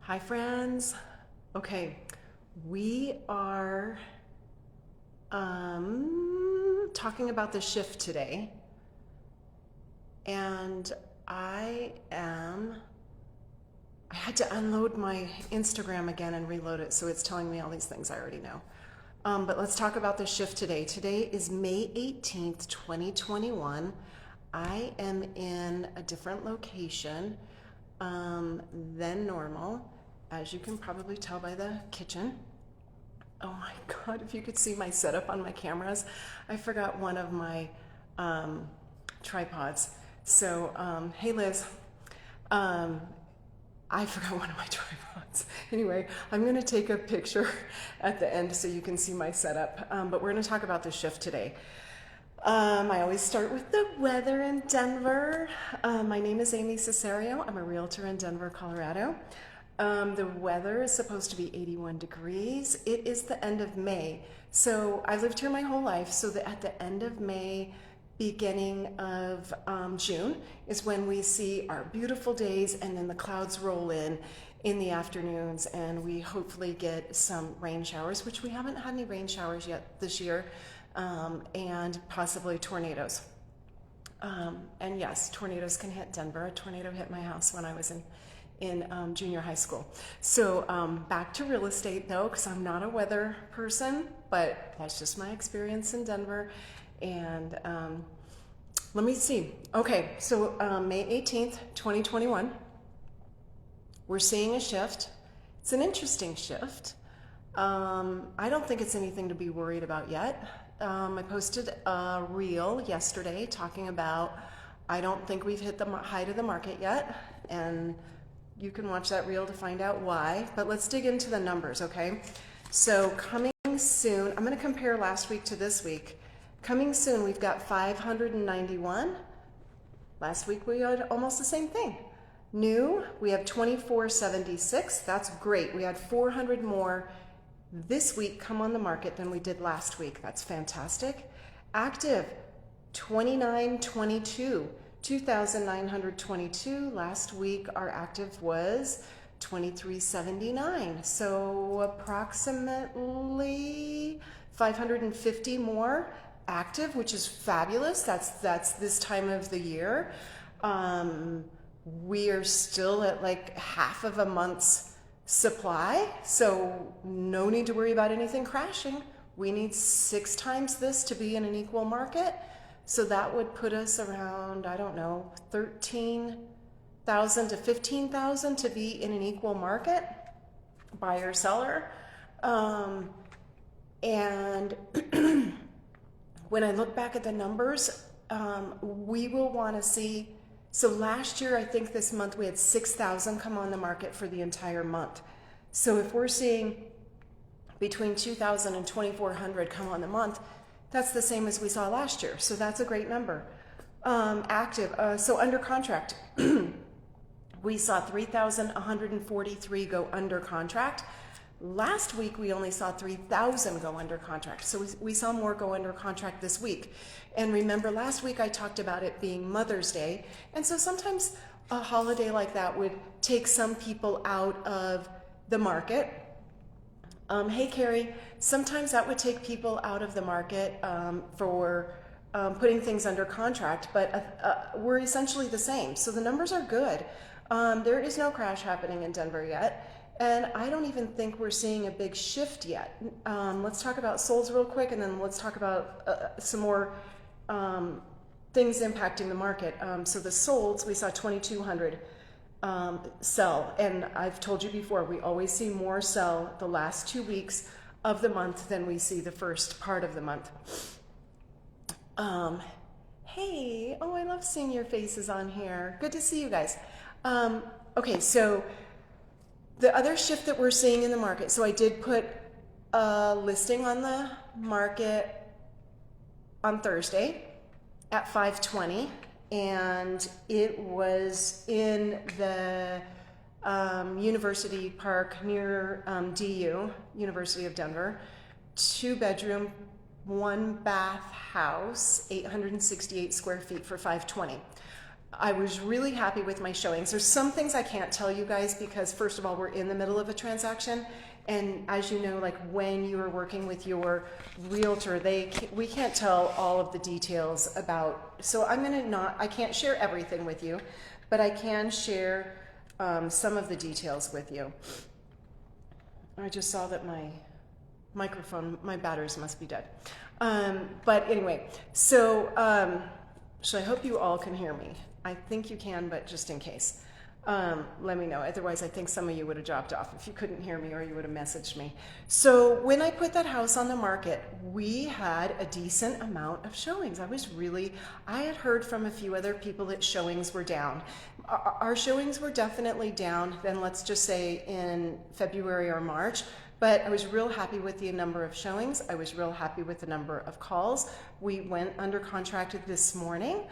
Hi, friends. Okay, we are talking about the shift today, and I had to unload my Instagram again and reload it, so it's telling me all these things I already know. But let's talk about the shift today. Today is May 18th, 2021. I am in a different location than normal, as you can probably tell by the kitchen. Oh my God, if you could see my setup on my cameras, I forgot one of my tripods. So, hey Liz, um, I forgot one of my tripods. Anyway, I'm going to take a picture at the end so you can see my setup. But we're going to talk about the shift today. I always start with the weather in Denver. My name is Amy Cesario. I'm a realtor in Denver, Colorado. The weather is supposed to be 81 degrees. It is the end of May. So I lived here my whole life. So that at the end of May, beginning of June is when we see our beautiful days, and then the clouds roll in the afternoons, and we hopefully get some rain showers, which we haven't had any rain showers yet this year, and possibly tornadoes. And yes, tornadoes can hit Denver. A tornado hit my house when I was in junior high school. So back to real estate though, because I'm not a weather person, but that's just my experience in Denver. And let me see. Okay, so May 18th, 2021, we're seeing a shift. It's an interesting shift. I don't think it's anything to be worried about yet. I posted a reel yesterday talking about I don't think we've hit the height of the market yet, and you can watch that reel to find out why. But let's dig into the numbers, okay? So coming soon, I'm going to compare last week to this week. Coming soon, we've got 591. Last week we had almost the same thing. New, we have 2476. That's great. We had 400 more this week come on the market than we did last week. That's fantastic. Active, 2922. 2,922. Last week our active was 2379. So approximately 550 more active, which is fabulous. That's this time of the year. We are still at like half of a month's supply, so no need to worry about anything crashing. We need 6 times this to be in an equal market. So that would put us around, I don't know, 13,000 to 15,000 to be in an equal market, buyer seller. And when I look back at the numbers, we will want to see, so last year, I think this month we had 6,000 come on the market for the entire month. So if we're seeing between 2,000 and 2,400 come on the month, that's the same as we saw last year. So that's a great number. Active, so under contract, we saw 3,143 go under contract. Last week, we only saw 3,000 go under contract. So we saw more go under contract this week. And remember, last week I talked about it being Mother's Day. And so sometimes a holiday like that would take some people out of the market. Hey, Carrie, sometimes that would take people out of the market for putting things under contract, but we're essentially the same. So the numbers are good. There is no crash happening in Denver yet. And I don't even think we're seeing a big shift yet. Let's talk about solds real quick, and then let's talk about some more things impacting the market. So the solds, we saw 2,200 sell. And I've told you before, we always see more sell the last 2 weeks of the month than we see the first part of the month. Hey, oh, I love seeing your faces on here. Good to see you guys. Okay, so the other shift that we're seeing in the market, so I did put a listing on the market on Thursday at 520, and it was in the University Park near DU, University of Denver, 2-bedroom, 1-bath house, 868 square feet for 520. I was really happy with my showings. There's some things I can't tell you guys because first of all, we're in the middle of a transaction. And as you know, like when you are working with your realtor, we can't tell all of the details about, so I can't share everything with you, but I can share some of the details with you. I just saw that my batteries must be dead. But anyway, so I hope you all can hear me. I think you can, but just in case, let me know. Otherwise, I think some of you would have dropped off if you couldn't hear me or you would have messaged me. So when I put that house on the market, we had a decent amount of showings. I had heard from a few other people that showings were down. Our showings were definitely down than, let's just say, in February or March. But I was real happy with the number of showings. I was real happy with the number of calls. We went under contract this morning.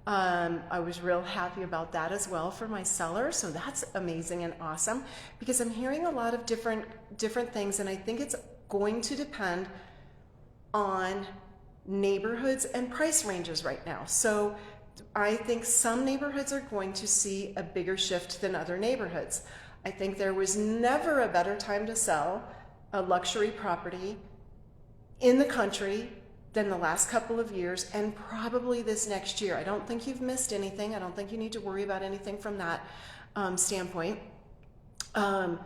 I was real happy about that as well for my seller. So that's amazing and awesome because I'm hearing a lot of different things, and I think it's going to depend on neighborhoods and price ranges right now. So I think some neighborhoods are going to see a bigger shift than other neighborhoods. I think there was never a better time to sell a luxury property in the country than the last couple of years, and probably this next year. I don't think you've missed anything. I don't think you need to worry about anything from that standpoint. That's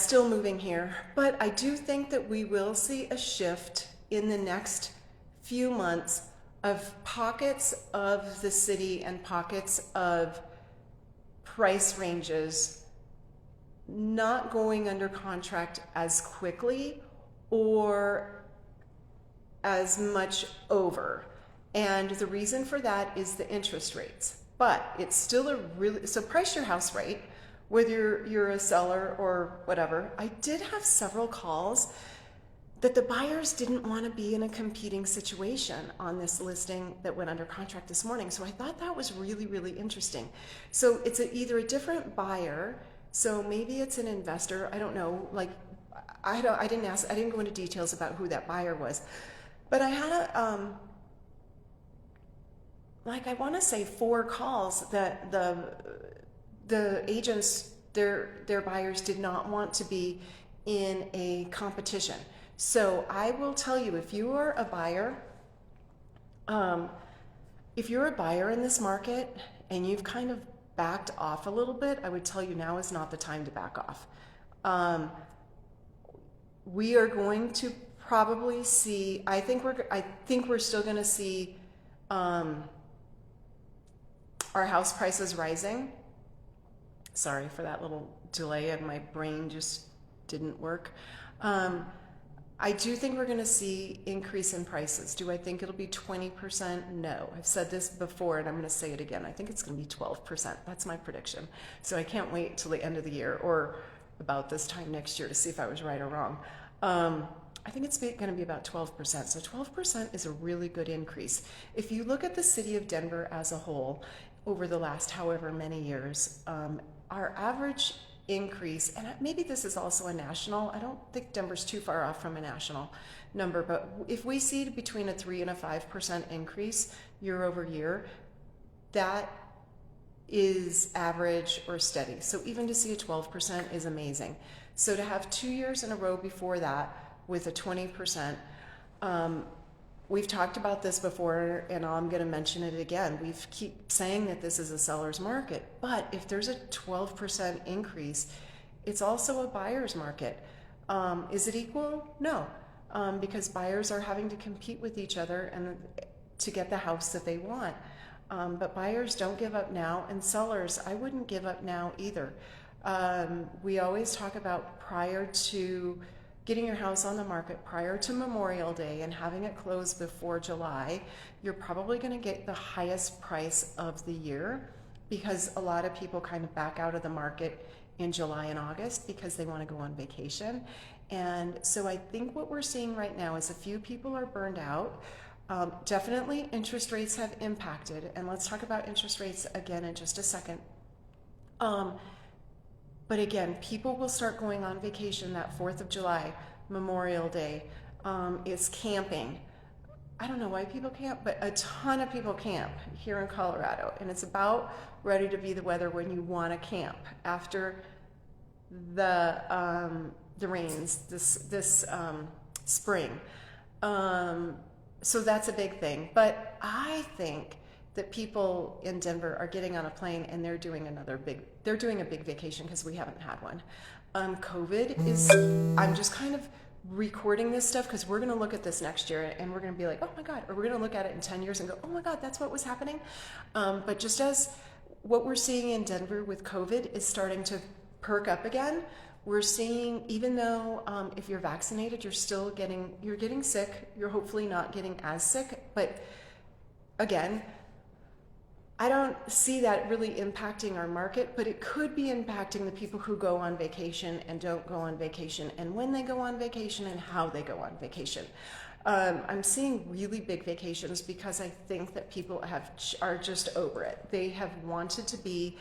still moving here, but I do think that we will see a shift in the next few months of pockets of the city and pockets of price ranges not going under contract as quickly or as much over. And the reason for that is the interest rates. But it's still so price your house right, whether you're a seller or whatever. I did have several calls that the buyers didn't want to be in a competing situation on this listing that went under contract this morning. So I thought that was really, really interesting. So it's either a different buyer, so maybe it's an investor, I don't know, like I didn't go into details about who that buyer was. But I had I want to say 4 calls that the agents, their buyers did not want to be in a competition. So I will tell you, if you are a buyer, in this market and you've kind of backed off a little bit, I would tell you now is not the time to back off. We are going to probably see, I think we're still going to see our house prices rising. Sorry for that little delay, and my brain just didn't work. I do think we're going to see increase in prices. Do I think it'll be 20%? No. I've said this before and I'm going to say it again. I think it's going to be 12%. That's my prediction. So I can't wait till the end of the year or about this time next year to see if I was right or wrong. I think it's going to be about 12%. So 12% is a really good increase. If you look at the city of Denver as a whole over the last however many years, our average increase, and maybe this is also a national, I don't think Denver's too far off from a national number, but if we see between a 3 and a 5% increase year over year, that is average or steady. So even to see a 12% is amazing. So to have 2 years in a row before that with a 20%, we've talked about this before, and I'm going to mention it again. We keep saying that this is a seller's market, but if there's a 12% increase, it's also a buyer's market. Is it equal? No, because buyers are having to compete with each other and to get the house that they want. But buyers don't give up now, and sellers, I wouldn't give up now either. We always talk about prior to getting your house on the market, prior to Memorial Day and having it close before July, you're probably going to get the highest price of the year because a lot of people kind of back out of the market in July and August because they want to go on vacation. And so I think what we're seeing right now is a few people are burned out. Definitely interest rates have impacted, and let's talk about interest rates again in just a second. But again, people will start going on vacation that 4th of July, Memorial Day. It's camping. I don't know why people camp, but a ton of people camp here in Colorado, and it's about ready to be the weather when you want to camp after the rains this spring. So that's a big thing. But I think that people in Denver are getting on a plane and they're doing a big vacation because we haven't had one. COVID is, I'm just kind of recording this stuff because we're going to look at this next year and we're going to be like, oh my God, or we're going to look at it in 10 years and go, oh my God, that's what was happening. But just as what we're seeing in Denver with COVID is starting to perk up again, we're seeing, even though if you're vaccinated, you're getting sick, you're hopefully not getting as sick, but again, I don't see that really impacting our market, but it could be impacting the people who go on vacation and don't go on vacation, and when they go on vacation and how they go on vacation. I'm seeing really big vacations because I think that people are just over it. They have wanted to be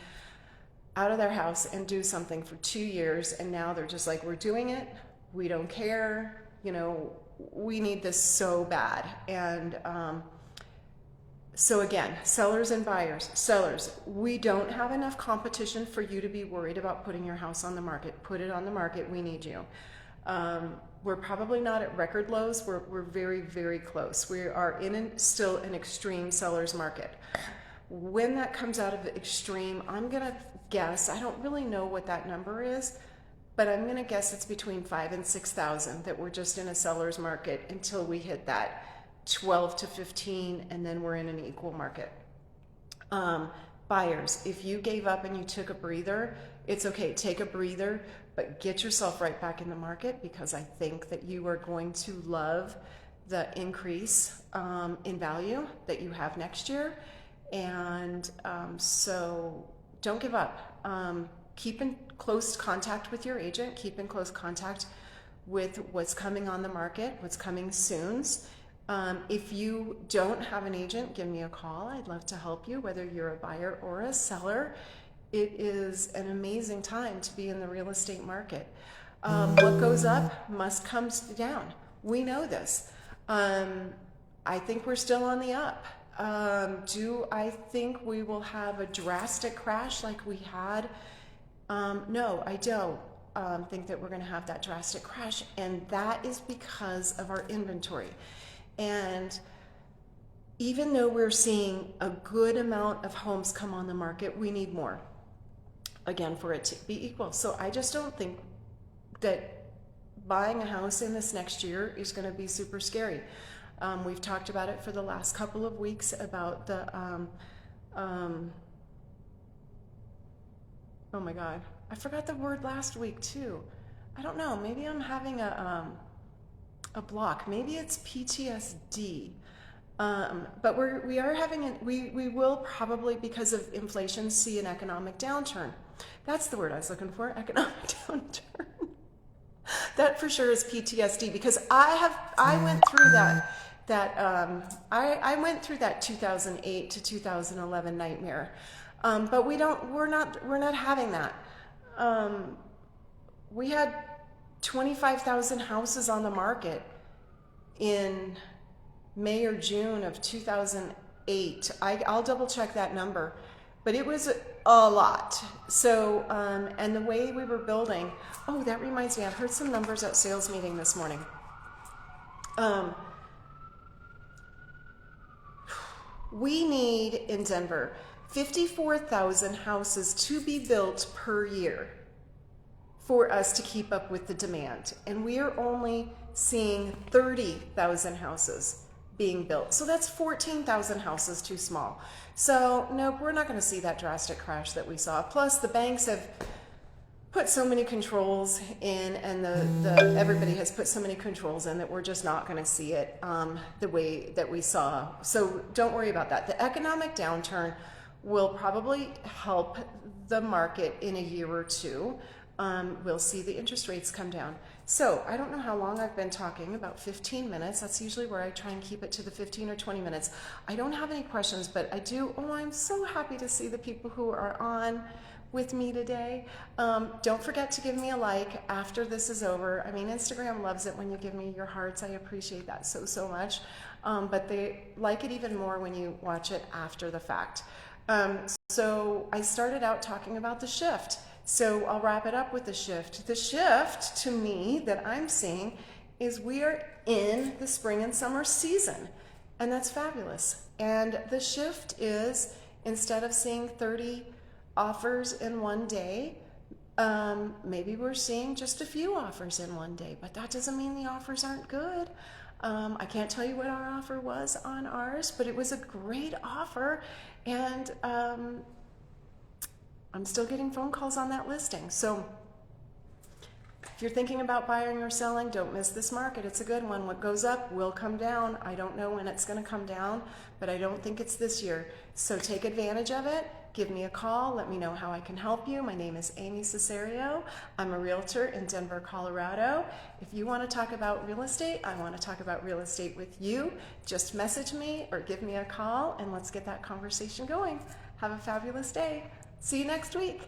out of their house and do something for 2 years, and now they're just like, we're doing it, we don't care, we need this so bad. And so again, sellers and buyers. Sellers, we don't have enough competition for you to be worried about putting your house on the market. Put it on the market, we need you. We're probably not at record lows, we're very, very close. We are still an extreme seller's market. When that comes out of the extreme, I'm gonna guess, I don't really know what that number is, but I'm gonna guess it's between 5,000 and 6,000 that we're just in a seller's market until we hit that 12 to 15, and then we're in an equal market. Buyers, if you gave up and you took a breather, it's okay, take a breather, but get yourself right back in the market, because I think that you are going to love the increase in value that you have next year. And so don't give up. Keep in close contact with your agent, keep in close contact with what's coming on the market, what's coming soon. If you don't have an agent, give me a call. I'd love to help you, whether you're a buyer or a seller. It is an amazing time to be in the real estate market. What goes up must come down. We know this. I think we're still on the up. Do I think we will have a drastic crash like we had? No, I don't think that we're going to have that drastic crash, and that is because of our inventory. And even though we're seeing a good amount of homes come on the market, we need more, again, for it to be equal. So I just don't think that buying a house in this next year is going to be super scary. We've talked about it for the last couple of weeks about the, oh my God, I forgot the word last week too. I don't know, maybe I'm having a block. Maybe it's PTSD. But we will probably, because of inflation, see an economic downturn. That's the word I was looking for, economic downturn. That for sure is PTSD, because I went through I went through that 2008 to 2011 nightmare. But we're not having that. We had 25,000 houses on the market in May or June of 2008. I'll double check that number, but it was a lot. So, and the way we were building, oh, that reminds me, I heard some numbers at sales meeting this morning. We need in Denver 54,000 houses to be built per year for us to keep up with the demand. And we are only seeing 30,000 houses being built. So that's 14,000 houses too small. So nope, we're not going to see that drastic crash that we saw. Plus the banks have put so many controls in, and everybody has put so many controls in that we're just not going to see it the way that we saw. So don't worry about that. The economic downturn will probably help the market in a year or two. We'll see the interest rates come down. So I don't know how long I've been talking, about 15 minutes. That's usually where I try and keep it to the 15 or 20 minutes. I don't have any questions, but I do. Oh, I'm so happy to see the people who are on with me today. Don't forget to give me a like after this is over. I mean, Instagram loves it when you give me your hearts. I appreciate that so much. but they like it even more when you watch it after the fact. So I started out talking about the shift. So I'll wrap it up with the shift. The shift to me that I'm seeing is we are in the spring and summer season, and that's fabulous. And the shift is, instead of seeing 30 offers in one day, maybe we're seeing just a few offers in one day, but that doesn't mean the offers aren't good. I can't tell you what our offer was on ours, but it was a great offer, and I'm still getting phone calls on that listing. So if you're thinking about buying or selling, don't miss this market. It's a good one. What goes up will come down. I don't know when it's going to come down, but I don't think it's this year. So take advantage of it. Give me a call. Let me know how I can help you. My name is Amy Cesario. I'm a realtor in Denver, Colorado. If you want to talk about real estate, I want to talk about real estate with you. Just message me or give me a call, and let's get that conversation going. Have a fabulous day. See you next week.